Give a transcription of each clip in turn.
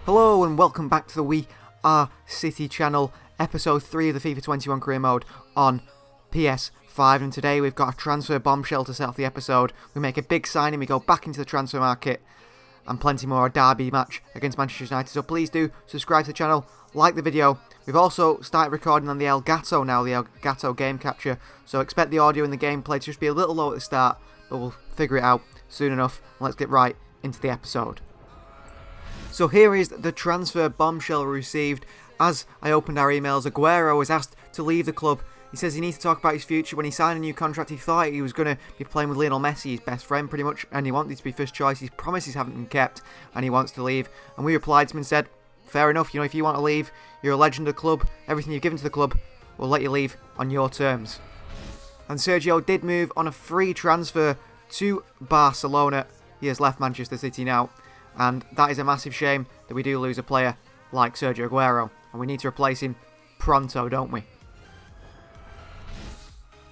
Hello and welcome back to the We Are City channel, episode 3 of the FIFA 21 career mode on PS5, and today we've got a transfer bombshell to set off the episode. We make a big signing, we go back into the transfer market, and plenty more, a derby match against Manchester United, so please do subscribe to the channel, like the video. We've also started recording on the Elgato now, the Elgato game capture, so expect the audio and the gameplay to just be a little low at the start, but we'll figure it out soon enough. Let's get right into the episode. So here is the transfer bombshell we received. As I opened our emails, Aguero was asked to leave the club. He says he needs to talk about his future. When he signed a new contract, he thought he was going to be playing with Lionel Messi, his best friend pretty much, and he wanted to be first choice. His promises haven't been kept, and he wants to leave. And we replied to him and said, fair enough, if you want to leave, you're a legend of the club, everything you've given to the club, we'll let you leave on your terms. And Sergio did move on a free transfer to Barcelona. He has left Manchester City now. And that is a massive shame that we do lose a player like Sergio Aguero. And we need to replace him pronto, don't we?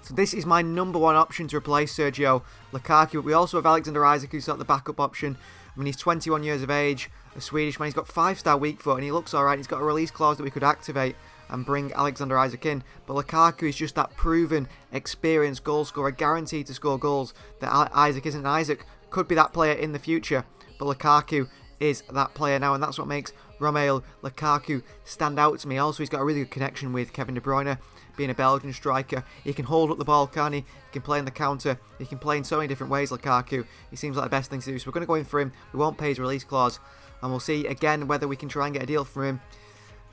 So this is my number one option to replace Sergio Lukaku. But we also have Alexander Isak, who's sort of the backup option. I mean, he's 21 years of age, a Swedish man. He's got 5-star weak foot and he looks alright. He's got a release clause that we could activate and bring Alexander Isak in. But Lukaku is just that proven, experienced goal scorer, guaranteed to score goals that Isak isn't. Isak could be that player in the future. But Lukaku is that player now, and that's what makes Romelu Lukaku stand out to me. Also, he's got a really good connection with Kevin De Bruyne, being a Belgian striker. He can hold up the ball, can't he? He can play in the counter. He can play in so many different ways, Lukaku. He seems like the best thing to do. So we're going to go in for him. We won't pay his release clause, and we'll see again whether we can try and get a deal from him.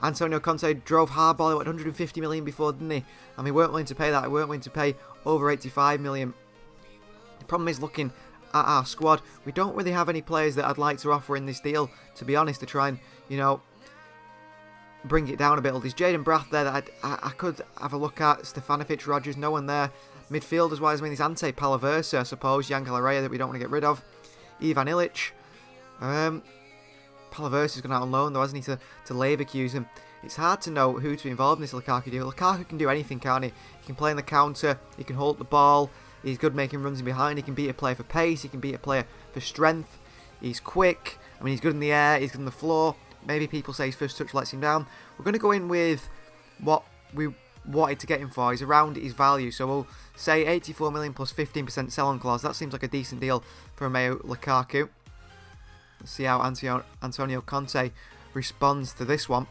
Antonio Conte drove hardball at 150 million before, didn't he? And we weren't willing to pay that. We weren't willing to pay over 85 million. The problem is looking at our squad, we don't really have any players that I'd like to offer in this deal, to be honest, to try and, bring it down a bit. There's Jaden Brath there that I could have a look at. Stefanovic, Rodgers, no one there. Midfielders wise, there's Ante Palaversa, I suppose, Jan Galleria that we don't want to get rid of. Ivan Ilic. Palaversa's gone out on loan though, hasn't he, to Leverkusen. It's hard to know who to involve in this Lukaku deal. Lukaku can do anything, can't he? He can play in the counter, he can hold the ball, he's good making runs in behind, he can beat a player for pace, he can beat a player for strength, he's quick, I mean he's good in the air, he's good on the floor. Maybe people say his first touch lets him down. We're going to go in with what we wanted to get him for. He's around his value, so we'll say 84 million plus 15% sell-on clause. That seems like a decent deal for Romelu Lukaku. Let's see how Antonio Conte responds to this one.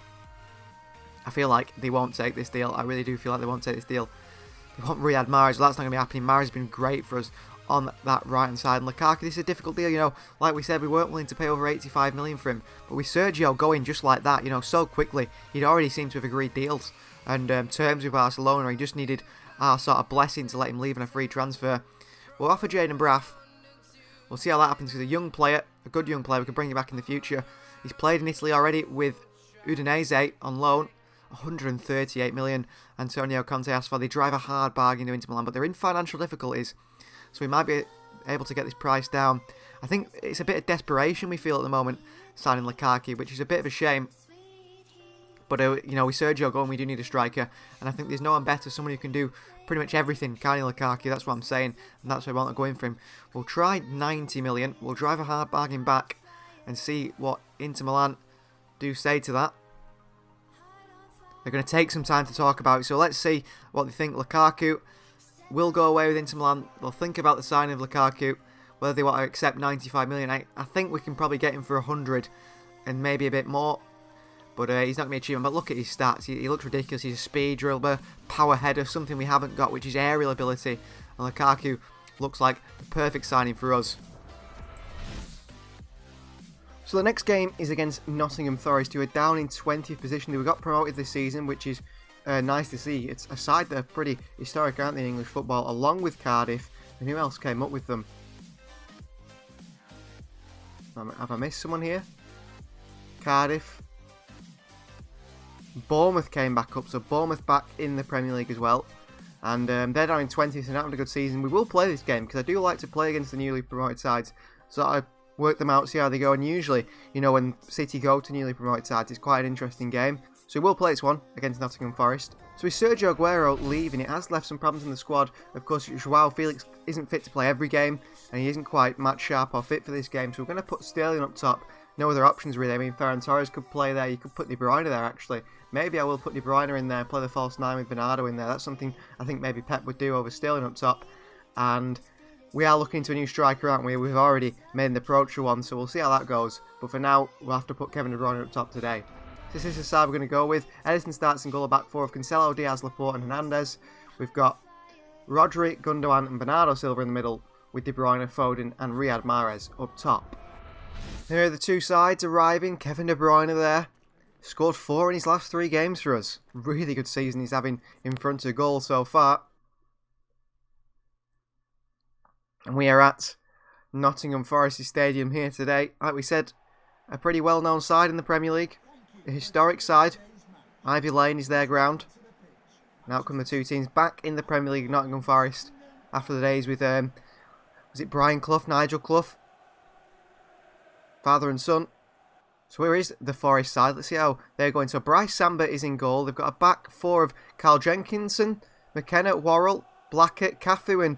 I feel like they won't take this deal. I really do feel like they won't take this deal. They want Riyad Mahrez, well, that's not going to be happening. Mahrez has been great for us on that right hand side. And Lukaku, this is a difficult deal, like we said, we weren't willing to pay over 85 million for him. But with Sergio going just like that, so quickly, he'd already seemed to have agreed deals and terms with Barcelona. He just needed our sort of blessing to let him leave on a free transfer. We'll offer Jaden Brath. We'll see how that happens. He's a young player, a good young player. We can bring him back in the future. He's played in Italy already with Udinese on loan. 138 million Antonio Conte asked for. They drive a hard bargain to Inter Milan, but they're in financial difficulties, so we might be able to get this price down. I think it's a bit of desperation we feel at the moment signing Lukaku, which is a bit of a shame. But with Sergio going, we do need a striker, and I think there's no one better, someone who can do pretty much everything, can't he, Lukaku? That's what I'm saying, and that's why I want to go in for him. We'll try 90 million. We'll drive a hard bargain back and see what Inter Milan do say to that. They're going to take some time to talk about it, so let's see what they think. Lukaku will go away with Inter Milan. They'll think about the signing of Lukaku, whether they want to accept 95 million. I think we can probably get him for 100 and maybe a bit more, but he's not going to be achieving. But look at his stats. He looks ridiculous. He's a speed dribbler, power header, something we haven't got, which is aerial ability. And Lukaku looks like the perfect signing for us. So the next game is against Nottingham Forest, who are down in 20th position. They got promoted this season, which is nice to see. It's a side that are pretty historic, aren't they, in English football, along with Cardiff. And who else came up with them? Have I missed someone here? Cardiff. Bournemouth came back up, so Bournemouth back in the Premier League as well. And they're down in 20th, so not having a good season. We will play this game, because I do like to play against the newly promoted sides. So I work them out, see how they go, and usually, when City go to newly promoted sides, it's quite an interesting game. So we'll play this one against Nottingham Forest. So with Sergio Aguero leaving, it has left some problems in the squad. Of course, Joao Felix isn't fit to play every game, and he isn't quite match sharp or fit for this game, so we're going to put Sterling up top no other options really. I mean, Ferran Torres could play there. You could put De Bruyne there, actually. Maybe I will put De Bruyne in there, play the false 9 with Bernardo in there. That's something I think maybe Pep would do over Sterling up top. And we are looking to a new striker, aren't we? We've already made an approach for one, so we'll see how that goes. But for now, we'll have to put Kevin De Bruyne up top today. This is the side we're going to go with. Edison starts in goal, back four of Cancelo, Diaz, Laporte and Hernandez. We've got Rodri, Gundogan and Bernardo Silva in the middle, with De Bruyne, Foden and Riyad Mahrez up top. Here are the two sides arriving. Kevin De Bruyne there. Scored 4 in his last 3 games for us. Really good season he's having in front of goal so far. And we are at Nottingham Forest Stadium here today. Like we said, a pretty well-known side in the Premier League. A historic side. Ivy Lane is their ground. And out come the two teams back in the Premier League, Nottingham Forest, after the days with, was it Brian Clough, Nigel Clough? Father and son. So where is the Forest side? Let's see how they're going. So Bryce Samba is in goal. They've got a back four of Carl Jenkinson, McKenna, Worrell, Blackett, Cafu and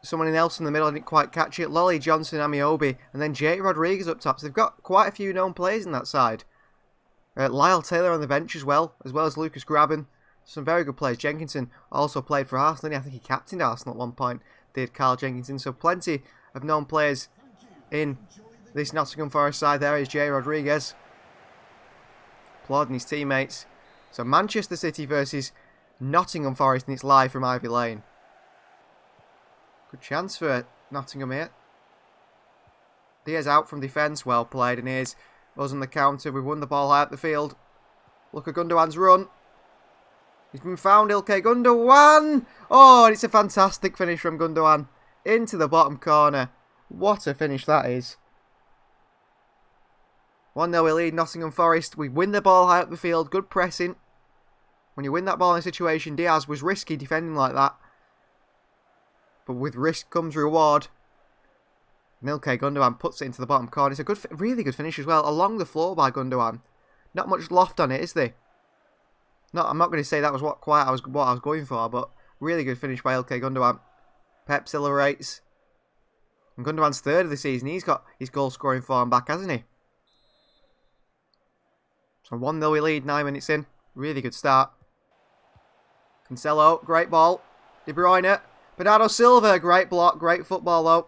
someone else in the middle. I didn't quite catch it. Lolly, Johnson, Amiobi and then Jay Rodriguez up top. So they've got quite a few known players in that side. Lyle Taylor on the bench as well as Lucas Graben. Some very good players. Jenkinson also played for Arsenal. I think he captained Arsenal at one point, did Carl Jenkinson. So plenty of known players in this Nottingham Forest side. There is Jay Rodriguez applauding his teammates. So Manchester City versus Nottingham Forest, and it's live from Ivy Lane. Good chance for Nottingham here. Diaz out from defence, well played, and here's us on the counter. We've won the ball high up the field. Look at Gundogan's run. He's been found, Ilkay Gundogan! Oh, and it's a fantastic finish from Gundogan into the bottom corner. What a finish that is. 1-0 we lead Nottingham Forest. We win the ball high up the field. Good pressing. When you win that ball in a situation, Diaz was risky defending like that. But with risk comes reward. Ilkay Gundogan puts it into the bottom corner. It's a really good finish as well. Along the floor by Gundogan. Not much loft on it, is there? No, I'm not going to say that was what I was going for, but really good finish by Ilkay Gundogan. Pep celebrates. And Gundogan's third of the season. He's got his goal scoring form back, hasn't he? So 1-0 we lead, 9 minutes in. Really good start. Cancelo, great ball. De Bruyne. Bernardo Silva, great block, great football though.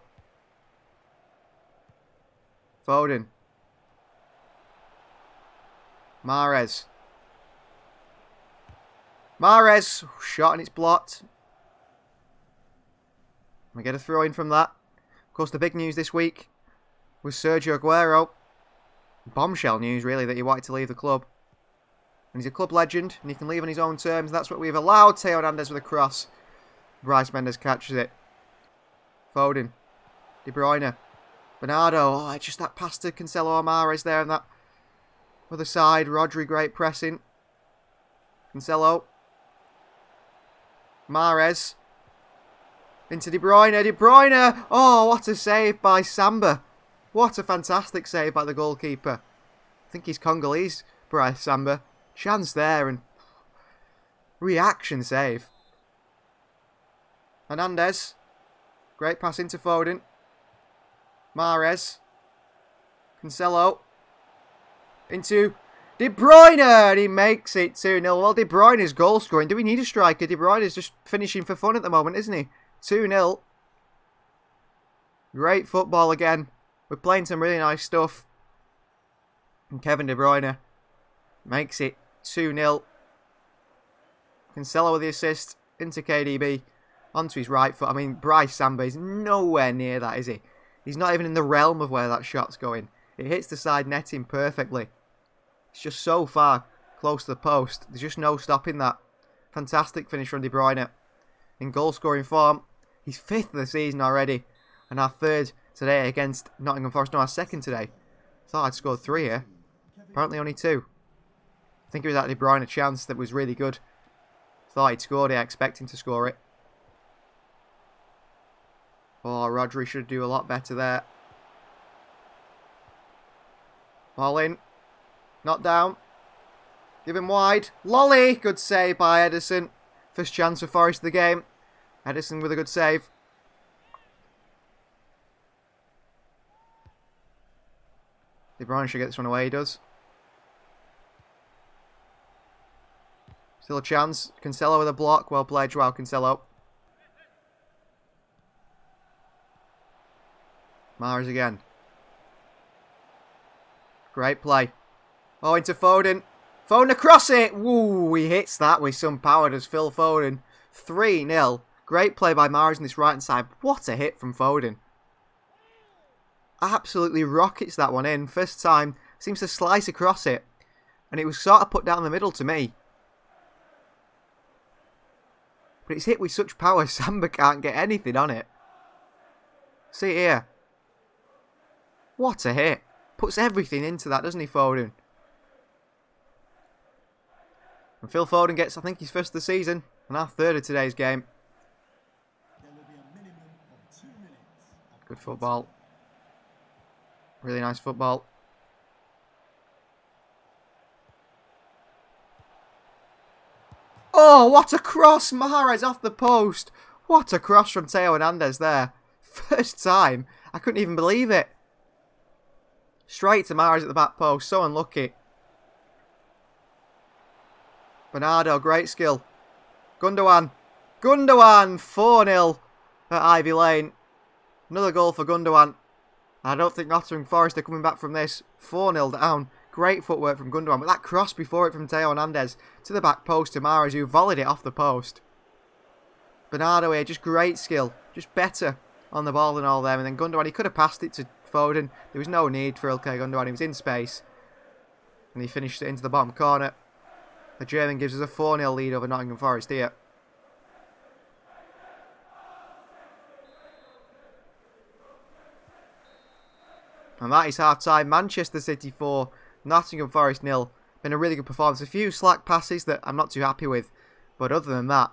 Foden. Mahrez. Shot and it's blocked. We get a throw in from that. Of course, the big news this week was Sergio Aguero. Bombshell news, really, that he wanted to leave the club. And he's a club legend, and he can leave on his own terms. That's what we've allowed. Theo Hernandez with a cross. Bryce Mendes catches it. Foden. De Bruyne. Bernardo. Oh, just that pass to Cancelo or Mahrez there on that other side. Rodri, great pressing. Cancelo. Mahrez. Into De Bruyne. De Bruyne. Oh, what a save by Samba. What a fantastic save by the goalkeeper. I think he's Congolese, Bryce Samba. Chance there and reaction save. Hernandez. Great pass into Foden. Mahrez. Cancelo. Into De Bruyne. And he makes it 2-0. Well, De Bruyne is goal scoring. Do we need a striker? De Bruyne is just finishing for fun at the moment, isn't he? 2-0. Great football again. We're playing some really nice stuff. And Kevin De Bruyne makes it 2-0. Cancelo with the assist into KDB. Onto his right foot. I mean, Bryce Samba is nowhere near that, is he? He's not even in the realm of where that shot's going. It hits the side netting perfectly. It's just so far close to the post. There's just no stopping that. Fantastic finish from De Bruyne. In goal scoring form. He's 5th of the season already. And our 3rd today against Nottingham Forest. No, our 2nd today. Thought I'd scored 3 here. Apparently only 2. I think it was that De Bruyne chance that was really good. Thought he'd scored it. I expect him to score it. Oh, Rodri should do a lot better there. Ball in. Not down. Give him wide. Lolly! Good save by Edison. First chance for Forest of the game. Edison with a good save. De Bruyne should get this one away, he does. Still a chance. Cancelo with a block. Well played, Joao Cancelo. Mahrez again. Great play. Oh, into Foden. Foden across it. Woo, he hits that with some power, does Phil Foden. 3-0. Great play by Mahrez on this right-hand side. What a hit from Foden. Absolutely rockets that one in. First time, seems to slice across it. And it was sort of put down the middle to me. But it's hit with such power, Samba can't get anything on it. See here. What a hit. Puts everything into that, doesn't he, Foden? And Phil Foden gets, I think, his first of the season. And our third of today's game. Good football. Really nice football. Oh, what a cross! Mahrez off the post. What a cross from Theo Hernandez there. First time. I couldn't even believe it. Straight to Mahrez at the back post. So unlucky. Bernardo, great skill. Gundogan. Gundogan, 4-0 at Ivy Lane. Another goal for Gundogan. I don't think Nottingham Forest are coming back from this. 4-0 down. Great footwork from Gundogan. But that cross before it from Theo Hernandez to the back post to Mahrez, who volleyed it off the post. Bernardo here, just great skill. Just better on the ball than all them. And then Gundogan, he could have passed it to Foden. There was no need for Ilkay Gundogan. He was in space. And he finished it into the bottom corner. The German gives us a 4-0 lead over Nottingham Forest here. And that is half-time. Manchester City 4, Nottingham Forest 0. Been a really good performance. A few slack passes that I'm not too happy with. But other than that,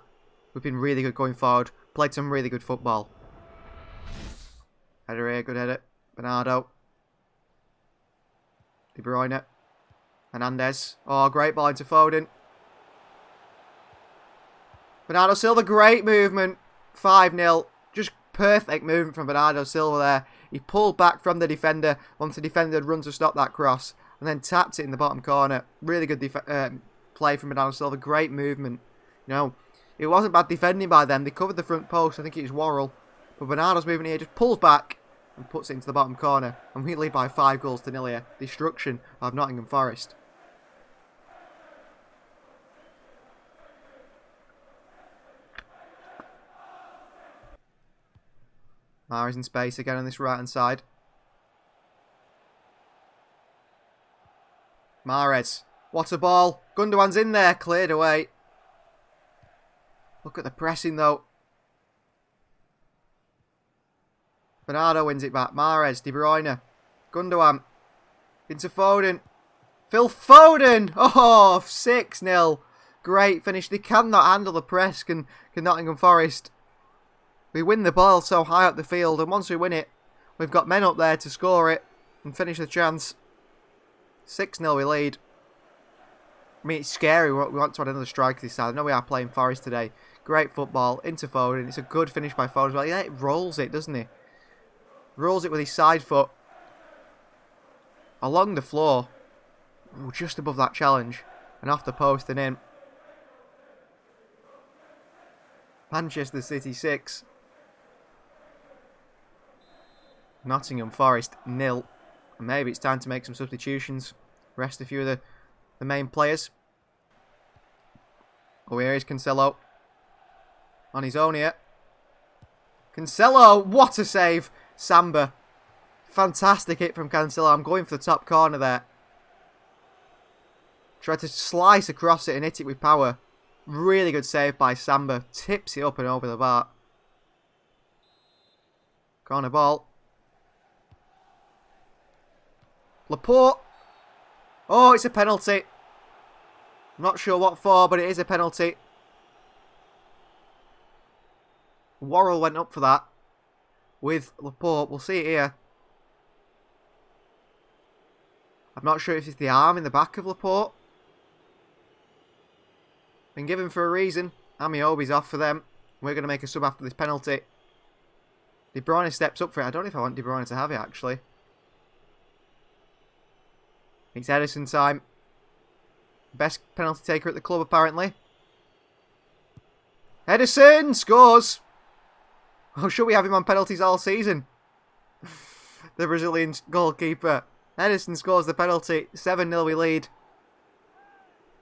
we've been really good going forward. Played some really good football. Header here, good header. Bernardo. De Bruyne. Hernandez. Oh, great ball into Foden. Bernardo Silva, great movement. 5-0. Just perfect movement from Bernardo Silva there. He pulled back from the defender once the defender had run to stop that cross. And then tapped it in the bottom corner. Really good play from Bernardo Silva. Great movement. You know, it wasn't bad defending by them. They covered the front post. I think it was Worrell. But Bernardo's movement here just pulls back and puts it into the bottom corner. And we lead by 5-0 here. Destruction of Nottingham Forest. Mahrez in space again on this right-hand side. Mahrez. What a ball. Gundogan's in there. Cleared away. Look at the pressing though. Bernardo wins it back. Mahrez. De Bruyne. Gundogan. Into Foden. Phil Foden. Oh, 6-0. Great finish. They cannot handle the press. Can Nottingham Forest. We win the ball so high up the field, and once we win it, we've got men up there to score it and finish the chance. 6-0 we lead. I mean, it's scary. We want to add another striker this side. I know we are playing Forest today. Great football into Foden. It's a good finish by Foden as well. Yeah, it rolls it, doesn't he? Rolls it with his side foot. Along the floor. Ooh, just above that challenge. And off the post and in. Manchester City 6. Nottingham Forest 0. And maybe it's time to make some substitutions. Rest a few of the main players. Oh, here is Cancelo. On his own here. Cancelo! What a save! Samba. Fantastic hit from Cancelo. I'm going for the top corner there. Tried to slice across it and hit it with power. Really good save by Samba. Tips it up and over the bar. Corner ball. Laporte. Oh, it's a penalty. I'm not sure what for, but it is a penalty. Worrell went up for that. With Laporte. We'll see it here. I'm not sure if it's the arm in the back of Laporte. Been given for a reason. Amiobi's off for them. We're going to make a sub after this penalty. De Bruyne steps up for it. I don't know if I want De Bruyne to have it, actually. It's Edison time. Best penalty taker at the club, apparently. Edison scores! Oh, should we have him on penalties all season? The Brazilian goalkeeper. Edison scores the penalty. 7-0 we lead.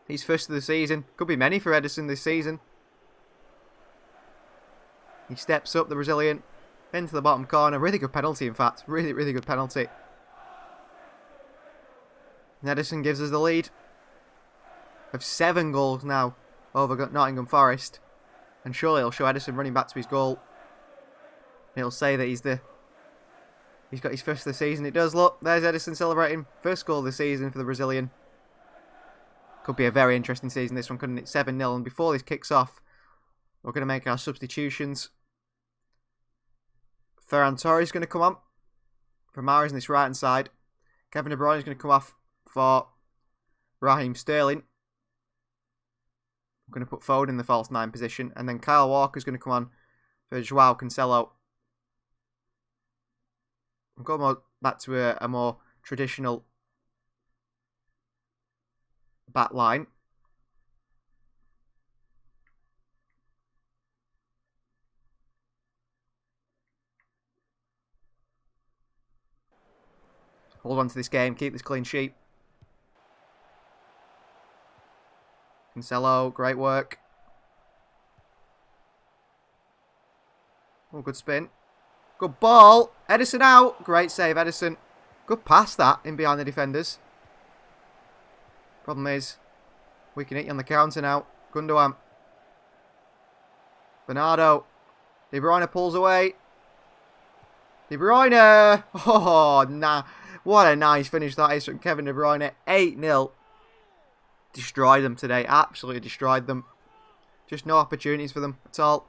He's first of the season. Could be many for Edison this season. He steps up, the Brazilian, into the bottom corner. Really good penalty, in fact. Really, really good penalty. And Edison gives us the lead of 7 goals now over Nottingham Forest. And surely it'll show Edison running back to his goal. It'll say that he's got his first of the season. It does. Look, there's Edison celebrating first goal of the season for the Brazilian. Could be a very interesting season, this one, couldn't it? 7-0. And before this kicks off, we're going to make our substitutions. Ferran Torres is going to come on for Mahrez on this right hand side. Kevin De Bruyne is going to come off for Raheem Sterling. I'm going to put Foden in the false 9 position. And then Kyle Walker is going to come on for Joao Cancelo. I'm going back to a more traditional back line. Hold on to this game, keep this clean sheet. Cancelo, great work. Oh, good spin. Good ball. Edison out. Great save, Edison. Good pass that in behind the defenders. Problem is, we can hit you on the counter now. Gundogan. Bernardo. De Bruyne pulls away. De Bruyne. Oh, nah. What a nice finish that is from Kevin De Bruyne. 8-0. Destroyed them today. Absolutely destroyed them. Just no opportunities for them at all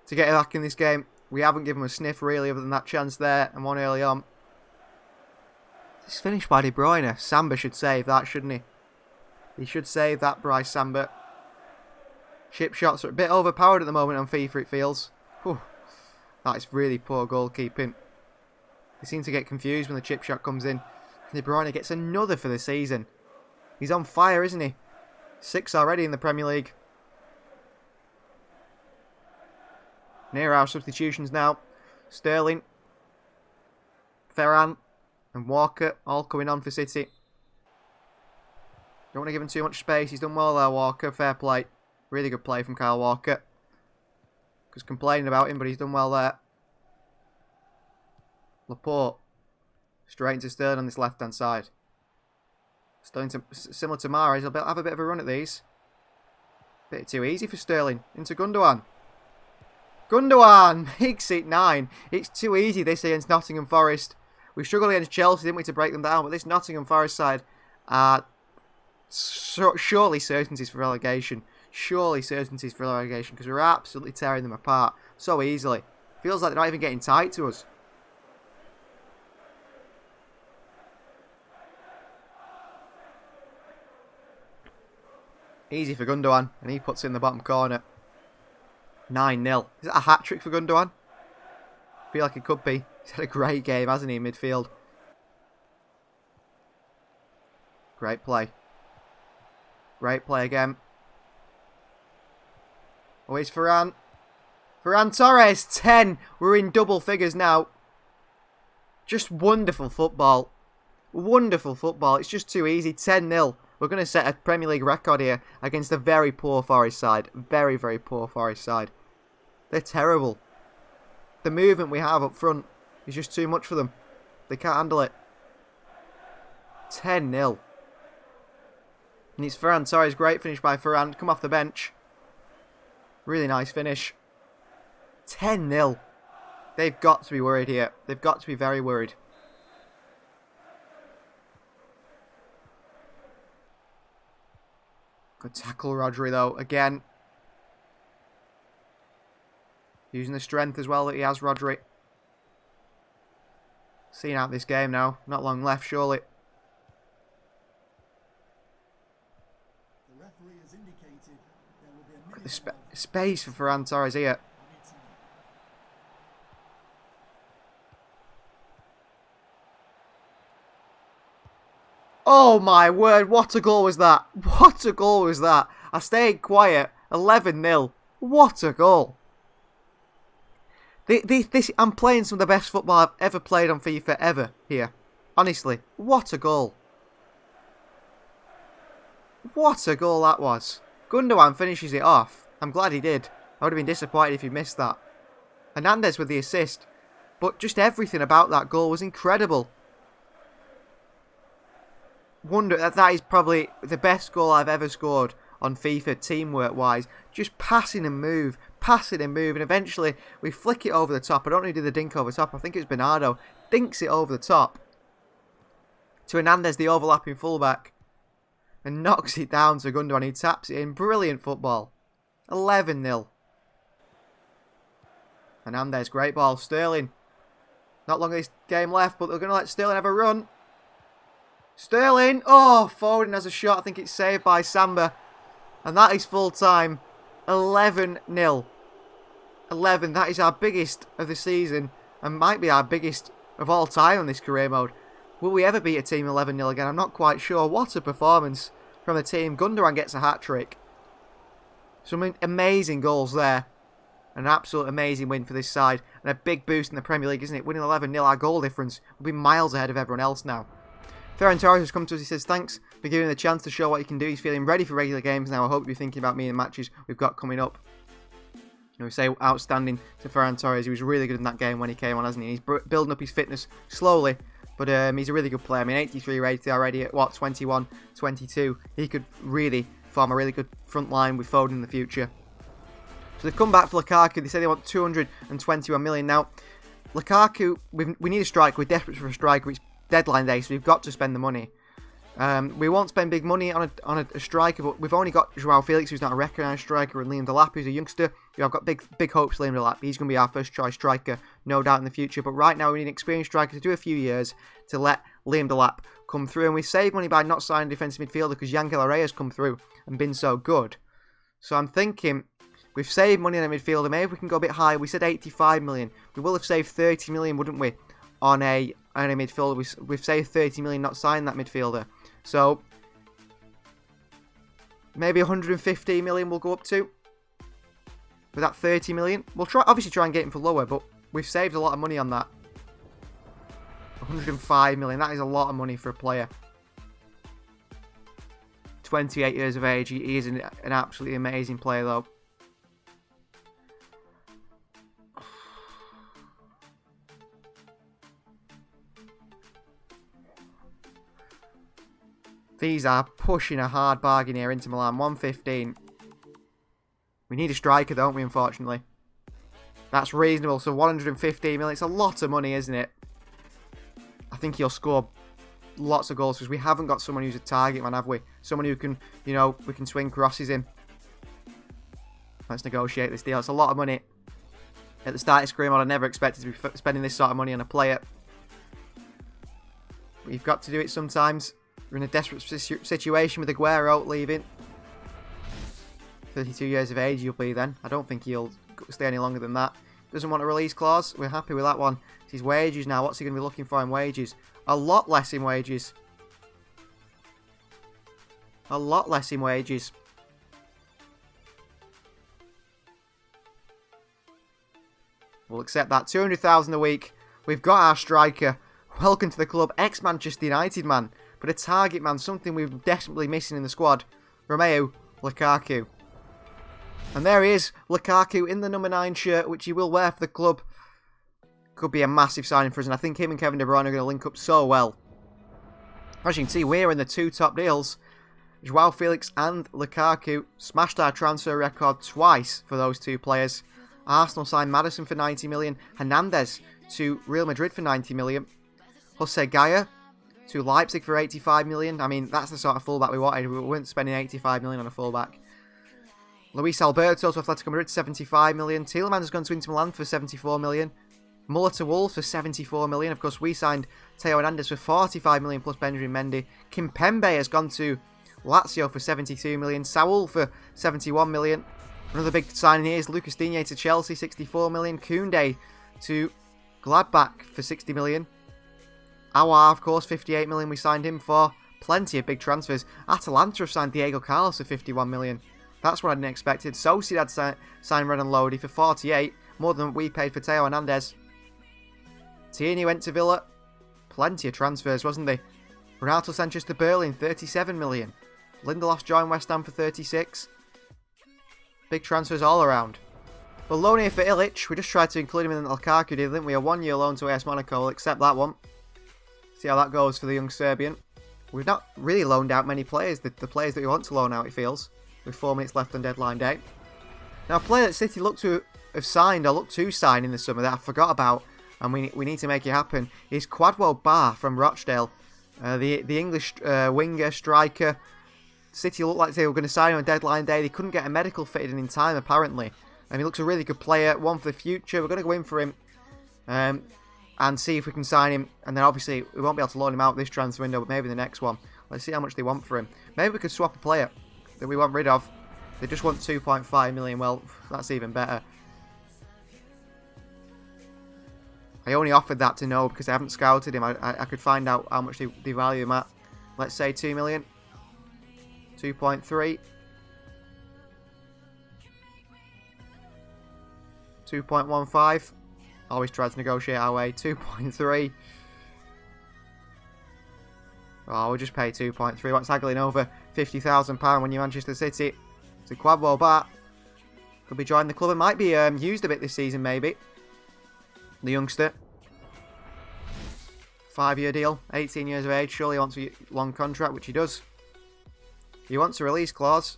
to get back in this game. We haven't given them a sniff, really, other than that chance there and one early on. This finish by De Bruyne. Samba should save that, shouldn't he? He should save that, Bryce Samba. Chip shots are a bit overpowered at the moment on FIFA, it feels. Whew. That is really poor goalkeeping. They seem to get confused when the chip shot comes in. De Bruyne gets another for the season. He's on fire, isn't he? 6 already in the Premier League. Near our substitutions now. Sterling, Ferran and Walker all coming on for City. Don't want to give him too much space. He's done well there, Walker. Fair play. Really good play from Kyle Walker. Because complaining about him, but he's done well there. Laporte. Straight into Sterling on this left-hand side. Sterling, similar to Mahrez, he'll have a bit of a run at these. Bit too easy for Sterling. Into Gundogan. Gundogan makes it 9. It's too easy this against Nottingham Forest. We struggled against Chelsea, didn't we, to break them down. But this Nottingham Forest side are surely certainties for relegation. Surely certainties for relegation, because we're absolutely tearing them apart so easily. Feels like they're not even getting tight to us. Easy for Gundogan, and he puts it in the bottom corner. 9-0. Is that a hat-trick for Gundogan? I feel like it could be. He's had a great game, hasn't he, in midfield? Great play. Great play again. Oh, it's Ferran. Ferran Torres, 10. We're in double figures now. Just wonderful football. Wonderful football. It's just too easy. 10-0. We're going to set a Premier League record here against a very poor Forest side. Very, very poor Forest side. They're terrible. The movement we have up front is just too much for them. They can't handle it. 10-0. And it's Ferran Torres. Great finish by Ferran. Come off the bench. Really nice finish. 10-0. They've got to be worried here. They've got to be very worried. Good tackle, Rodri, though. Again. Using the strength as well that he has, Rodri. Seeing out this game now. Not long left, surely. Look at the space for Ferran Torres here. Oh my word, what a goal was that? What a goal was that? I stayed quiet. 11-0. What a goal. I'm playing some of the best football I've ever played on FIFA ever here. Honestly, what a goal. What a goal that was. Gundogan finishes it off. I'm glad he did. I would have been disappointed if he missed that. Hernandez with the assist. But just everything about that goal was incredible. That is probably the best goal I've ever scored on FIFA, teamwork wise. Just passing and move, and eventually we flick it over the top. I don't know who did the dink over the top. I think it's Bernardo. Dinks it over the top to Hernandez, the overlapping fullback, and knocks it down to Gundogan, who taps it in. Brilliant football. 11-0. Hernandez, great ball. Sterling. Not long of this game left, but they're going to let Sterling have a run. Sterling. Oh, Foden has a shot. I think it's saved by Samba. And that is full time. 11-0. 11. That is our biggest of the season. And might be our biggest of all time on this career mode. Will we ever beat a team 11-0 again? I'm not quite sure. What a performance from the team. Gundogan gets a hat-trick. Some amazing goals there. An absolute amazing win for this side. And a big boost in the Premier League, isn't it? Winning 11-0, our goal difference will be miles ahead of everyone else now. Ferran Torres has come to us. He says, thanks for giving him the chance to show what he can do. He's feeling ready for regular games now. I hope you're thinking about me in the matches we've got coming up. We say outstanding to Ferran Torres. He was really good in that game when he came on, hasn't he? He's building up his fitness slowly, but he's a really good player. I mean, 83 rated already at, 21, 22. He could really form a really good front line with Foden in the future. So they've come back for Lukaku. They say they want 221 million. Now, Lukaku, we need a striker. We're desperate for a striker. It's deadline day, so we've got to spend the money. We won't spend big money on a striker, but we've only got Joao Felix, who's not a recognised striker, and Liam Delap, who's a youngster. I've got big hopes for Liam Delap. He's going to be our first choice striker, no doubt, in the future. But right now, we need an experienced striker to do a few years to let Liam Delap come through. And we saved money by not signing a defensive midfielder because Yangel Herrera's come through and been so good. So I'm thinking, we've saved money on a midfielder. Maybe we can go a bit higher. We said 85 million. We will have saved 30 million, wouldn't we, on a midfielder? We've saved 30 million not signing that midfielder. So maybe 150 million we'll go up to. With that 30 million. We'll obviously try and get him for lower, but we've saved a lot of money on that. 105 million. That is a lot of money for a player. 28 years of age. He is an absolutely amazing player, though. These are pushing a hard bargain here into Milan. 115. We need a striker, don't we, unfortunately? That's reasonable. So 115 million. It's a lot of money, isn't it? I think he'll score lots of goals because we haven't got someone who's a target man, have we? Someone who can, we can swing crosses in. Let's negotiate this deal. It's a lot of money. At the start of this career mode, I never expected to be spending this sort of money on a player. But you've got to do it sometimes. We're in a desperate situation with Aguero leaving. 32 years of age he'll be then. I don't think he'll stay any longer than that. Doesn't want a release clause. We're happy with that one. It's his wages now. What's he going to be looking for in wages? A lot less in wages. A lot less in wages. We'll accept that. 200,000 a week. We've got our striker. Welcome to the club. Ex-Manchester United man. But a target man. Something we're desperately missing in the squad. Romelu Lukaku. And there he is. Lukaku in the number 9 shirt, which he will wear for the club. Could be a massive signing for us. And I think him and Kevin De Bruyne are going to link up so well. As you can see, we're in the 2 top deals. Joao Felix and Lukaku smashed our transfer record twice for those 2 players. Arsenal signed Maddison for 90 million. Hernandez to Real Madrid for 90 million. Jose Gaya to Leipzig for 85 million. I mean, that's the sort of fullback we wanted. We weren't spending 85 million on a fullback. Luis Alberto to Atletico Madrid, 75 million. Tielemans has gone to Inter Milan for 74 million. Muller to Wolves for 74 million. Of course, we signed Theo Hernandez for 45 million plus Benjamin Mendy. Kimpembe has gone to Lazio for 72 million. Saul for 71 million. Another big signing here is Lucas Digne to Chelsea, 64 million. Koundé to Gladbach for 60 million. Aouar, of course, 58 million we signed him for. Plenty of big transfers. Atalanta have signed Diego Carlos for 51 million. That's what I didn't expect. Sociedad signed Renan Lodi for 48, more than we paid for Theo Hernandez. Tierney went to Villa. Plenty of transfers, wasn't they? Renato Sanchez to Berlin, 37 million. Lindelof's joined West Ham for 36. Big transfers all around. Well, loan here for Ilic. We just tried to include him in the Lukaku deal, didn't we? A 1-year loan to AS Monaco. We'll accept that one. See how that goes for the young Serbian. We've not really loaned out many players. The players that we want to loan out, it feels. With 4 minutes left on deadline day. Now, a player that City look to have signed, or look to sign in the summer that I forgot about, and we need to make it happen, is Kwadwo Bar from Rochdale. The English winger, striker. City looked like they were going to sign him on deadline day. They couldn't get a medical fitted in time, apparently. And he looks a really good player, one for the future. We're going to go in for him and see if we can sign him. And then obviously we won't be able to loan him out this transfer window, but maybe the next one. Let's see how much they want for him. Maybe we could swap a player that we want rid of. They just want 2.5 million. Well, that's even better. I only offered that to know because I haven't scouted him. I could find out how much they value him at. Let's say 2 million. 2.3. 2.15. Always try to negotiate our way. 2.3. Oh, we'll just pay 2.3. What's haggling over £50,000 when you're Manchester City? So Kwadwo Bat could be joining the club and might be used a bit this season, maybe. The youngster. 5-year deal. 18 years of age. Surely he wants a long contract, which he does. He wants a release clause.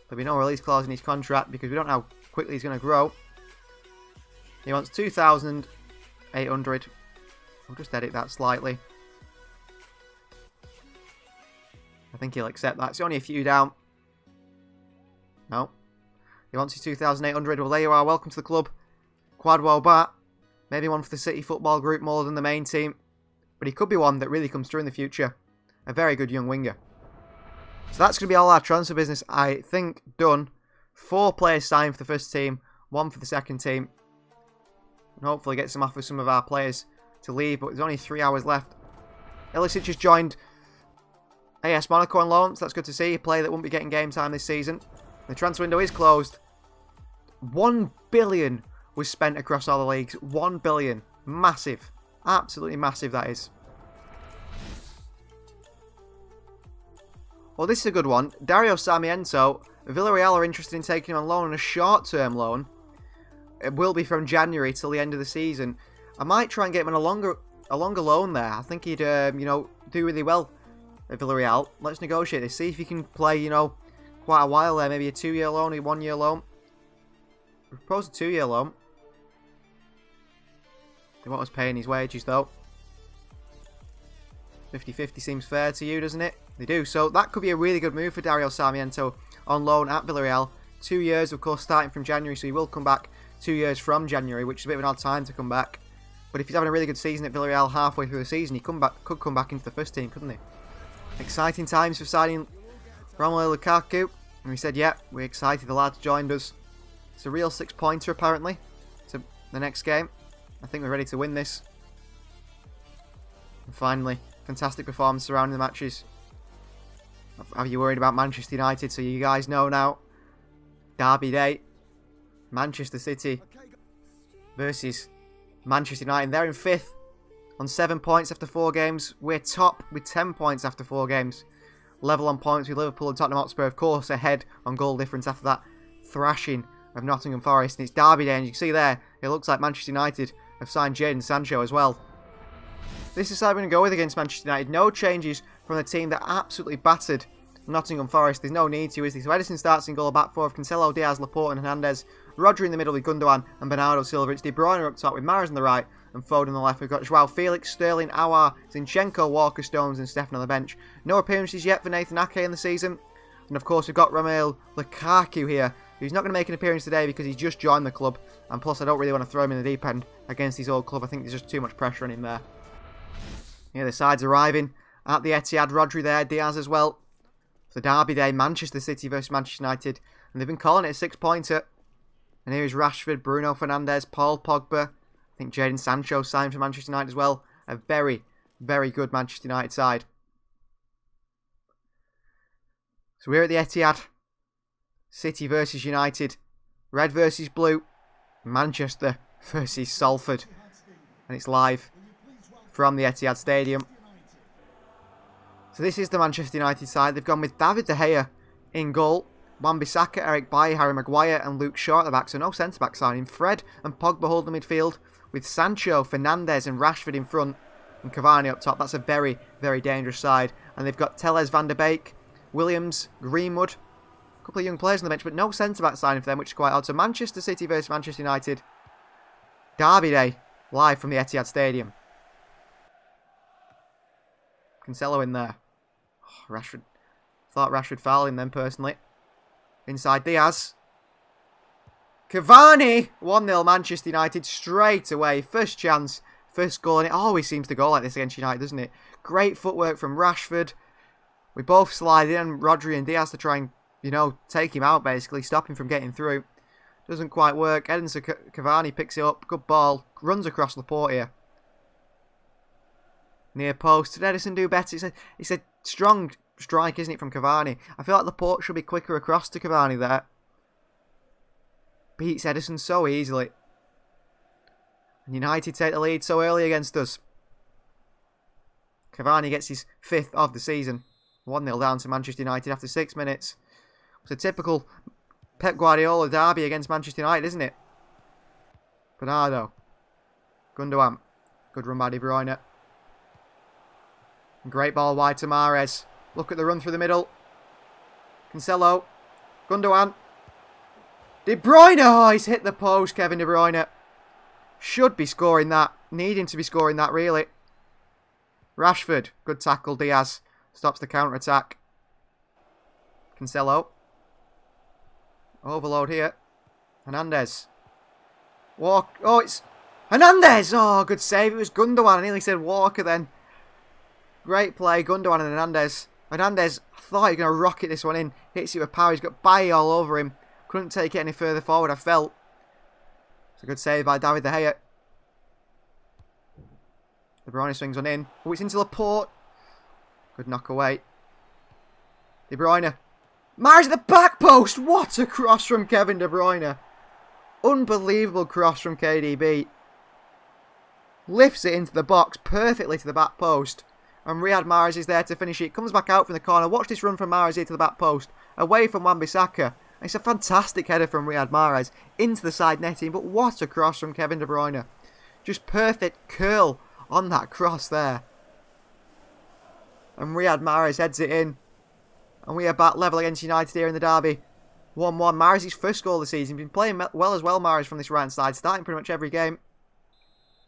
There'll be no release clause in his contract because we don't know how quickly he's going to grow. He wants 2,800. We'll just edit that slightly. I think he'll accept that. It's only a few down. No. He wants his 2,800. Well, there you are. Welcome to the club. Kwadwo Bat. Maybe one for the City football group more than the main team. But he could be one that really comes through in the future. A very good young winger. So that's going to be all our transfer business, I think, done. 4 players signed for the first team. 1 for the second team. And hopefully get some offers some of our players to leave. But there's only 3 hours left. Ilicic has joined AS Monaco on loan. So that's good to see. A player that won't be getting game time this season. The transfer window is closed. 1 billion was spent across all the leagues. 1 billion. Massive. Absolutely massive, that is. Well, this is a good one. Dario Sarmiento. Villarreal are interested in taking him on loan on a short-term loan. It will be from January till the end of the season. I might try and get him on a longer loan there. I think he'd, do really well at Villarreal. Let's negotiate this. See if he can play, quite a while there. Maybe a 2-year loan, a 1-year loan. We propose a 2-year loan. They want us paying his wages, though. 50-50 seems fair to you, doesn't it? They do. So that could be a really good move for Dario Sarmiento on loan at Villarreal. 2 years, of course, starting from January. So he will come back 2 years from January, which is a bit of an odd time to come back. But if he's having a really good season at Villarreal halfway through the season, he could come back into the first team, couldn't he? Exciting times for signing Romelu Lukaku. And we said, yeah, we're excited. The lad's joined us. It's a real 6-pointer, apparently, to the next game. I think we're ready to win this. And finally, fantastic performance surrounding the matches. Are you worried about Manchester United? So you guys know now. Derby day. Manchester City versus Manchester United. They're in 5th on 7 points after 4 games. We're top with 10 points after 4 games. Level on points with Liverpool and Tottenham Hotspur, of course, ahead on goal difference after that thrashing of Nottingham Forest. And it's Derby day, and you can see there, it looks like Manchester United have signed Jadon Sancho as well. This is how we're going to go with against Manchester United. No changes from the team that absolutely battered Nottingham Forest. There's no need to, is there? So Edison starts in goal, back 4 of Cancelo, Diaz, Laporte and Hernandez. Rodri in the middle with Gundogan and Bernardo Silva. It's De Bruyne up top with Mahrez on the right and Foden on the left. We've got Joao Felix, Sterling, Aouar, Zinchenko, Walker, Stones and Stefan on the bench. No appearances yet for Nathan Ake in the season. And of course we've got Romelu Lukaku here, who's not going to make an appearance today because he's just joined the club. And plus I don't really want to throw him in the deep end against his old club. I think there's just too much pressure on him there. Yeah, the side's arriving at the Etihad. Rodri there, Diaz as well. For Derby day, Manchester City versus Manchester United. And they've been calling it a 6-pointer. And here is Rashford, Bruno Fernandes, Paul Pogba. I think Jadon Sancho signed for Manchester United as well. A very, very good Manchester United side. So we're at the Etihad. City versus United. Red versus blue. Manchester versus Salford. And it's live from the Etihad Stadium. So this is the Manchester United side. They've gone with David De Gea in goal. Wan-Bissaka, Eric Bailly, Harry Maguire and Luke Shaw at the back. So no centre-back signing. Fred and Pogba hold the midfield with Sancho, Fernandes and Rashford in front. And Cavani up top. That's a very, very dangerous side. And they've got Telles, Van der Beek, Williams, Greenwood. A couple of young players on the bench, but no centre-back signing for them, which is quite odd. So Manchester City versus Manchester United. Derby day, live from the Etihad Stadium. Cancelo in there. Oh, Rashford. Thought Rashford fouling them personally. Inside Diaz. Cavani! 1-0 Manchester United straight away. First chance, first goal. And it always seems to go like this against United, doesn't it? Great footwork from Rashford. We both slide in, Rodri and Diaz, to try and, you know, take him out basically. Stop him from getting through. Doesn't quite work. Edinson Cavani picks it up. Good ball. Runs across Laporte here. Near post. Did Edison do better? It's a strong strike, isn't it, from Cavani? I feel like Laporte should be quicker across to Cavani there. Beats Edison so easily. And United take the lead so early against us. Cavani gets his 5th of the season. 1-0 down to Manchester United after 6 minutes. It's a typical Pep Guardiola derby against Manchester United, isn't it? Bernardo. Gundogan. Good run by De Bruyne. Great ball wide to Mahrez. Look at the run through the middle. Cancelo. Gundogan. De Bruyne. Oh, he's hit the post, Kevin De Bruyne. Should be scoring that. Needing to be scoring that, really. Rashford. Good tackle. Diaz. Stops the counter-attack. Cancelo. Overload here. Hernandez. Walk. Oh, it's Hernandez. Oh, good save. It was Gundogan. I nearly said Walker then. Great play. Gundogan and Hernandez. Hernandez, I thought he was going to rocket this one in. Hits it with power. He's got Bailly all over him. Couldn't take it any further forward, I felt. It's a good save by David De Gea. De Bruyne swings one in. Oh, it's into Laporte. Good knock away. De Bruyne. Mahrez at the back post. What a cross from Kevin De Bruyne. Unbelievable cross from KDB. Lifts it into the box perfectly to the back post. And Riyad Mahrez is there to finish it. Comes back out from the corner. Watch this run from Mahrez here to the back post. Away from Wan-Bissaka. It's a fantastic header from Riyad Mahrez into the side netting. But what a cross from Kevin De Bruyne. Just perfect curl on that cross there. And Riyad Mahrez heads it in. And we are back level against United here in the derby. 1-1. Mahrez's first goal of the season. Been playing well as well, Mahrez, from this right side. Starting pretty much every game.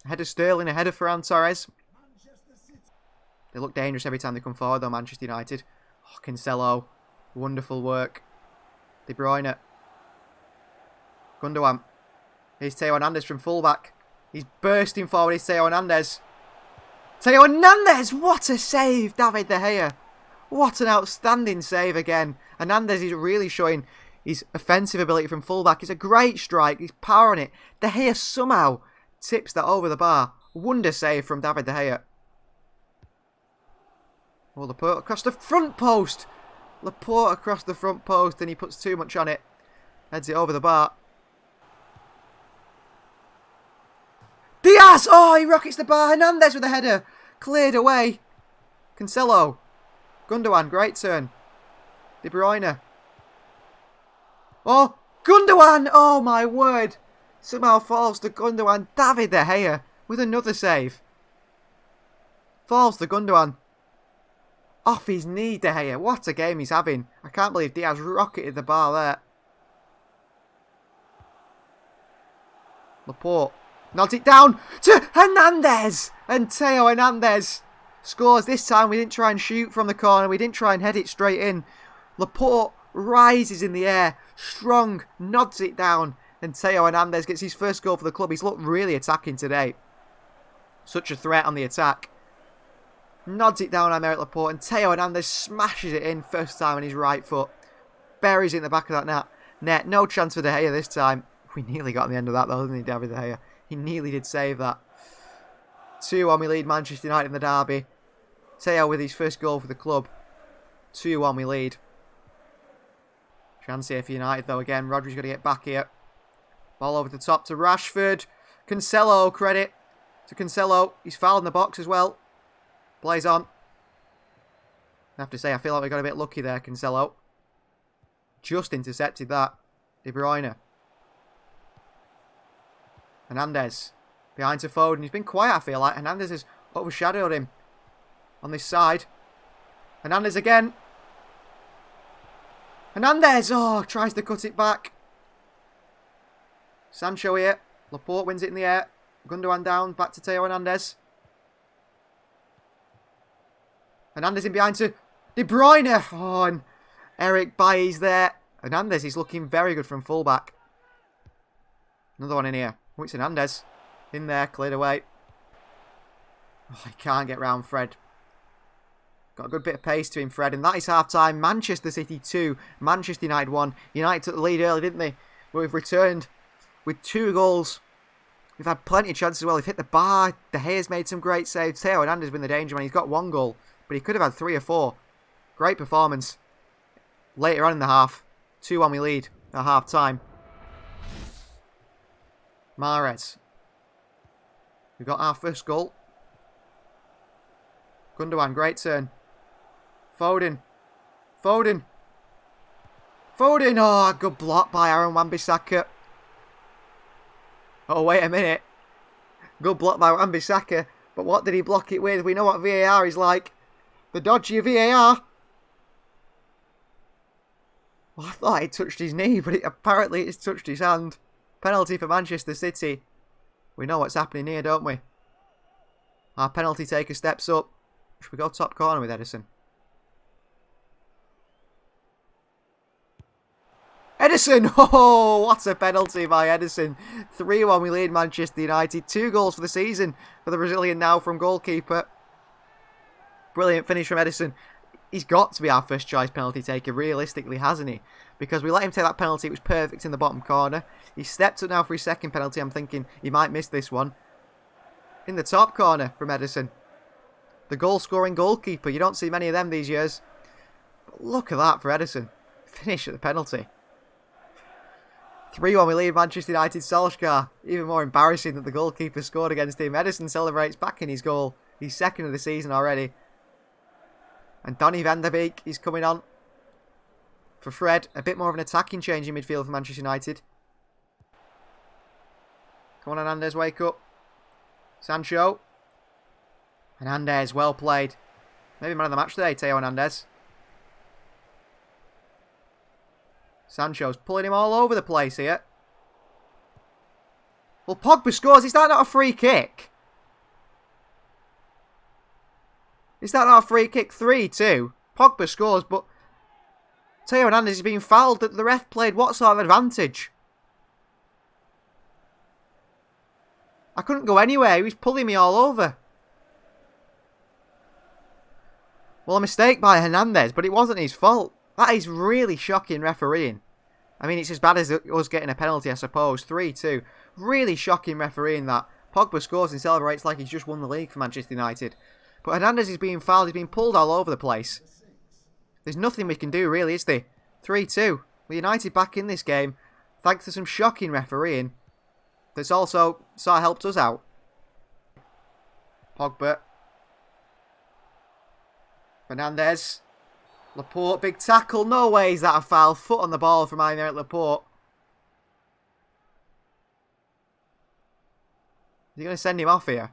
Ahead of Sterling, ahead of Ferran Torres. They look dangerous every time they come forward though, Manchester United. Oh, Cancelo. Wonderful work. De Bruyne. Gundogan. Here's Theo Hernandez from fullback. He's bursting forward. Here's Theo Hernandez. Theo Hernandez! What a save, David De Gea. What an outstanding save again. Hernandez is really showing his offensive ability from fullback. It's a great strike. He's power on it. De Gea somehow tips that over the bar. Wonder save from David De Gea. Oh, Laporte across the front post. Laporte across the front post and he puts too much on it. Heads it over the bar. Diaz! Oh, he rockets the bar. Hernandez with a header. Cleared away. Cancelo. Gundogan, great turn. De Bruyne. Oh, Gundogan! Oh, my word. Somehow falls to Gundogan. David De Gea with another save. Falls to Gundogan. Off his knee, De Gea. What a game he's having. I can't believe Diaz rocketed the bar there. Laporte. Nods it down to Hernandez. And Theo Hernandez scores. This time we didn't try and shoot from the corner. We didn't try and head it straight in. Laporte rises in the air. Strong. Nods it down. And Theo Hernandez gets his first goal for the club. He's looked really attacking today. Such a threat on the attack. Nods it down on Aymeric Laporte. And Theo Hernandez smashes it in first time on his right foot. Buries it in the back of that net. No chance for De Gea this time. We nearly got on the end of that though, didn't he, David De Gea? He nearly did save that. 2-1 we lead Manchester United in the derby. Theo with his first goal for the club. 2-1 we lead. Chance here for United though again. Rodri's got to get back here. Ball over the top to Rashford. Cancelo, credit to Cancelo. He's fouled in the box as well. Plays on. I have to say, I feel like we got a bit lucky there, Cancelo. Just intercepted that. De Bruyne. Hernandez. Behind to Foden. He's been quiet, I feel like. Hernandez has overshadowed him on this side. Hernandez again. Hernandez! Oh, tries to cut it back. Sancho here. Laporte wins it in the air. Gundogan down. Back to Theo Hernandez. Hernandez in behind to De Bruyne. Oh, and Eric Bailly's there. Hernandez is looking very good from fullback. Another one in here. Oh, it's Hernandez. In there, cleared away. Oh, he can't get round Fred. Got a good bit of pace to him, Fred. And that is half-time. Manchester City 2. Manchester United 1. United took the lead early, didn't they? But we've returned with 2 goals. We've had plenty of chances as well. We've hit the bar. De Gea's made some great saves. Theo Hernandez has been the danger man. He's got 1 goal. But he could have had 3 or 4. Great performance. Later on in the half. 2-1 we lead at half-time. Mahrez. We've got our first goal. Gundogan, great turn. Foden. Foden. Foden. Oh, good block by Aaron Wan-Bissaka. Oh, wait a minute. Good block by Wan-Bissaka. But what did he block it with? We know what VAR is like. The dodgy VAR. Well, I thought it touched his knee, but apparently it's touched his hand. Penalty for Manchester City. We know what's happening here, don't we? Our penalty taker steps up. Should we go top corner with Ederson? Ederson! Oh, what a penalty by Ederson. 3-1 we lead Manchester United. 2 goals for the season for the Brazilian now from goalkeeper. Brilliant finish from Ederson. He's got to be our first choice penalty taker, realistically, hasn't he? Because we let him take that penalty, it was perfect in the bottom corner. He stepped up now for his second penalty. I'm thinking he might miss this one. In the top corner from Ederson. The goal-scoring goalkeeper. You don't see many of them these years. But look at that for Ederson. Finish at the penalty. 3-1 we lead Manchester United. Solskjaer. Even more embarrassing that the goalkeeper scored against him. Ederson celebrates back in his goal. He's second of the season already. And Donny van der Beek is coming on for Fred. A bit more of an attacking change in midfield for Manchester United. Come on, Hernandez, wake up. Sancho. Hernandez, well played. Maybe man of the match today, Theo Hernandez. Sancho's pulling him all over the place here. Well, Pogba scores. Is that not a free kick? Is that not a free kick? 3-2. Pogba scores, but Theo Hernandez is being fouled. The ref played what sort of advantage? I couldn't go anywhere. He was pulling me all over. Well, a mistake by Hernandez, but it wasn't his fault. That is really shocking refereeing. I mean, it's as bad as us getting a penalty, I suppose. 3-2. Really shocking refereeing that. Pogba scores and celebrates like he's just won the league for Manchester United. But Hernandez is being fouled. He's being pulled all over the place. There's nothing we can do, really, is there? 3-2. We're United back in this game, thanks to some shocking refereeing that's also sort of helped us out. Pogba. Hernandez. Laporte, big tackle. No way is that a foul. Foot on the ball from Aymeric Laporte. Is he going to send him off here?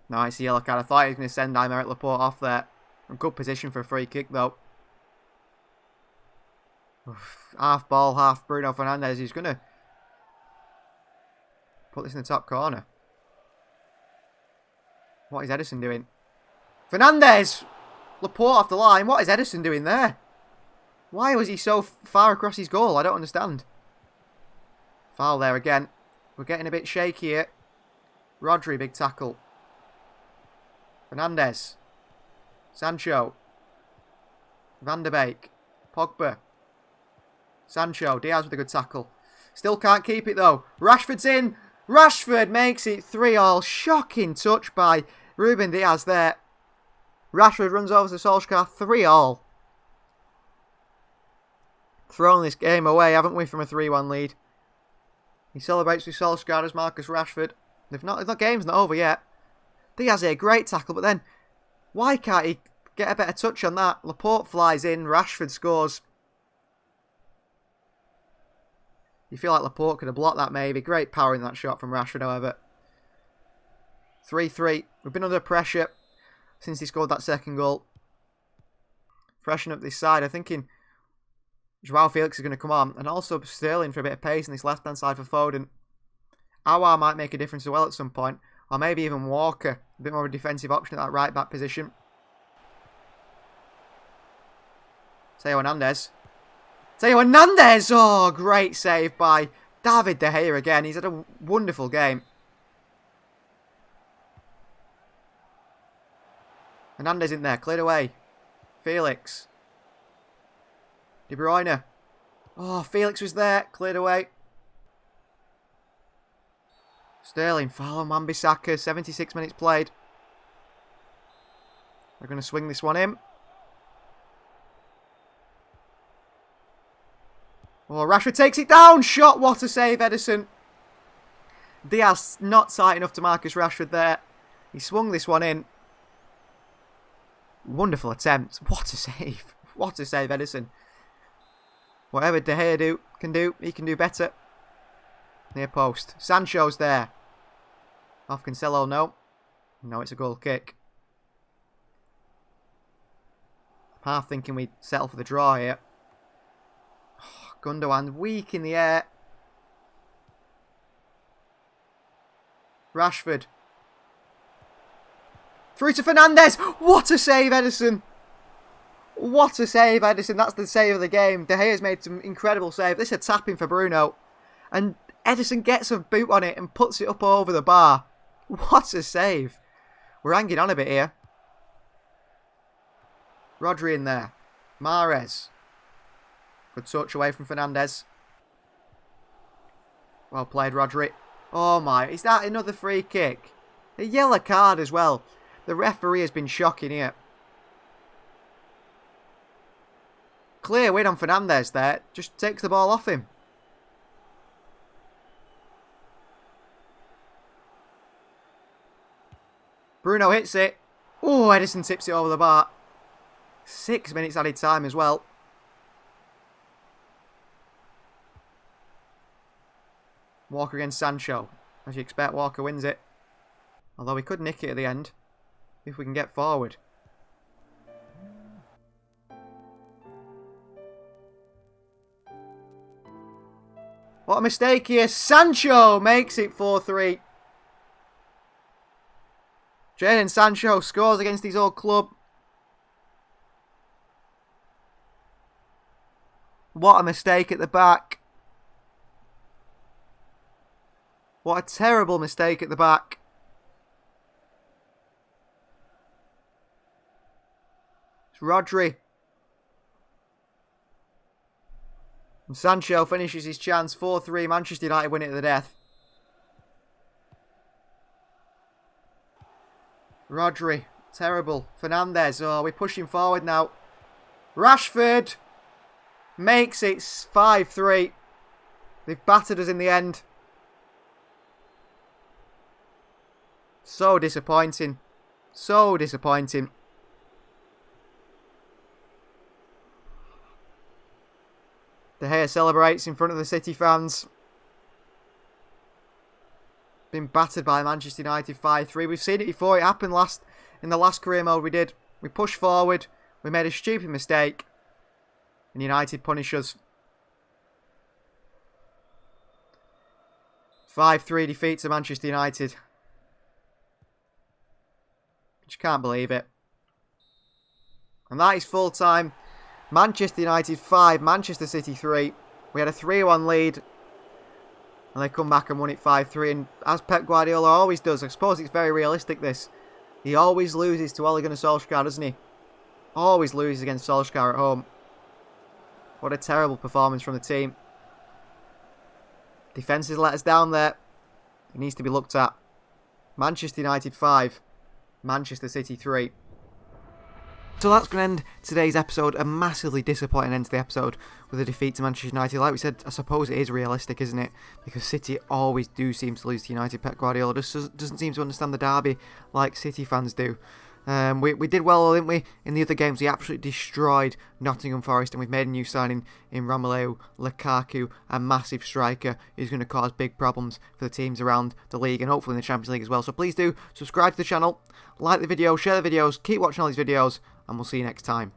No, it's a yellow card. I thought he was going to send Aymeric Laporte off there. A good position for a free kick, though. Half ball, half Bruno Fernandes. He's going to put this in the top corner. What is Ederson doing? Fernandes! Laporte off the line. What is Ederson doing there? Why was he so far across his goal? I don't understand. Foul there again. We're getting a bit shaky here. Rodri, big tackle. Fernandes. Sancho. Van der Beek. Pogba. Sancho. Diaz with a good tackle. Still can't keep it though. Rashford's in. Rashford makes it 3-3. Shocking touch by Ruben Diaz there. Rashford runs over to Solskjaer. 3-all. Thrown this game away, haven't we, from a 3-1 lead. He celebrates with Solskjaer as Marcus Rashford. The game's not over yet. Diaz here, great tackle, but then why can't he get a better touch on that? Laporte flies in, Rashford scores. You feel like Laporte could have blocked that maybe. Great power in that shot from Rashford, however. 3-3. We've been under pressure since he scored that second goal. Freshen up this side. I'm thinking Joao Felix is going to come on. And also Sterling for a bit of pace on this left-hand side for Foden. Aouar might make a difference as well at some point. Or maybe even Walker. A bit more of a defensive option at that right-back position. Theo Hernandez. Theo Hernandez! Oh, great save by David De Gea again. He's had a wonderful game. Hernandez in there. Cleared away. Felix. De Bruyne. Oh, Felix was there. Cleared away. Sterling. Foul on Wan-Bissaka. 76 minutes played. They're going to swing this one in. Oh, Rashford takes it down. Shot. What a save, Ederson. Diaz not tight enough to Marcus Rashford there. He swung this one in. Wonderful attempt. What a save. What a save, Ederson. Whatever De Gea can do, he can do better. Near post. Sancho's there. Off Cancelo, no. No, it's a goal kick. Half thinking we'd settle for the draw here. Oh, Gundogan weak in the air. Rashford. Through to Fernandes. What a save, Ederson. What a save, Ederson. That's the save of the game. De Gea's made some incredible save. This is a tap-in for Bruno. And Ederson gets a boot on it and puts it up over the bar. What a save. We're hanging on a bit here. Rodri in there. Mahrez. Good touch away from Fernandes. Well played, Rodri. Oh my, is that another free kick? A yellow card as well. The referee has been shocking here. Clear win on Fernandes there. Just takes the ball off him. Bruno hits it. Oh, Ederson tips it over the bar. 6 minutes added time as well. Walker against Sancho. As you expect, Walker wins it. Although we could nick it at the end. If we can get forward. What a mistake here. Sancho makes it 4-3. Jadon Sancho scores against his old club. What a mistake at the back. What a terrible mistake at the back. It's Rodri. And Sancho finishes his chance. 4-3. Manchester United win it to the death. Rodri. Terrible. Fernandes. Oh, we're pushing forward now. Rashford makes it 5-3. They've battered us in the end. So disappointing. So disappointing. De Gea celebrates in front of the City fans. Been battered by Manchester United 5-3. We've seen it before. It happened in the last career mode we did. We pushed forward. We made a stupid mistake. And United punish us. 5-3 defeat to Manchester United. Just can't believe it. And that is full time. Manchester United 5, Manchester City 3. We had a 3-1 lead. And they come back and won it 5-3. And as Pep Guardiola always does, I suppose it's very realistic this. He always loses to Ole Gunnar Solskjaer, doesn't he? Always loses against Solskjaer at home. What a terrible performance from the team. Defence has let us down there. It needs to be looked at. Manchester United 5, Manchester City 3. So that's going to end today's episode, a massively disappointing end to the episode with a defeat to Manchester United. Like we said, I suppose it is realistic, isn't it? Because City always do seem to lose to United. Pep Guardiola just doesn't seem to understand the derby like City fans do. We did well, didn't we? In the other games, we absolutely destroyed Nottingham Forest, and we've made a new signing in Romelu Lukaku, a massive striker who's going to cause big problems for the teams around the league and hopefully in the Champions League as well. So please do subscribe to the channel, like the video, share the videos, keep watching all these videos, and we'll see you next time.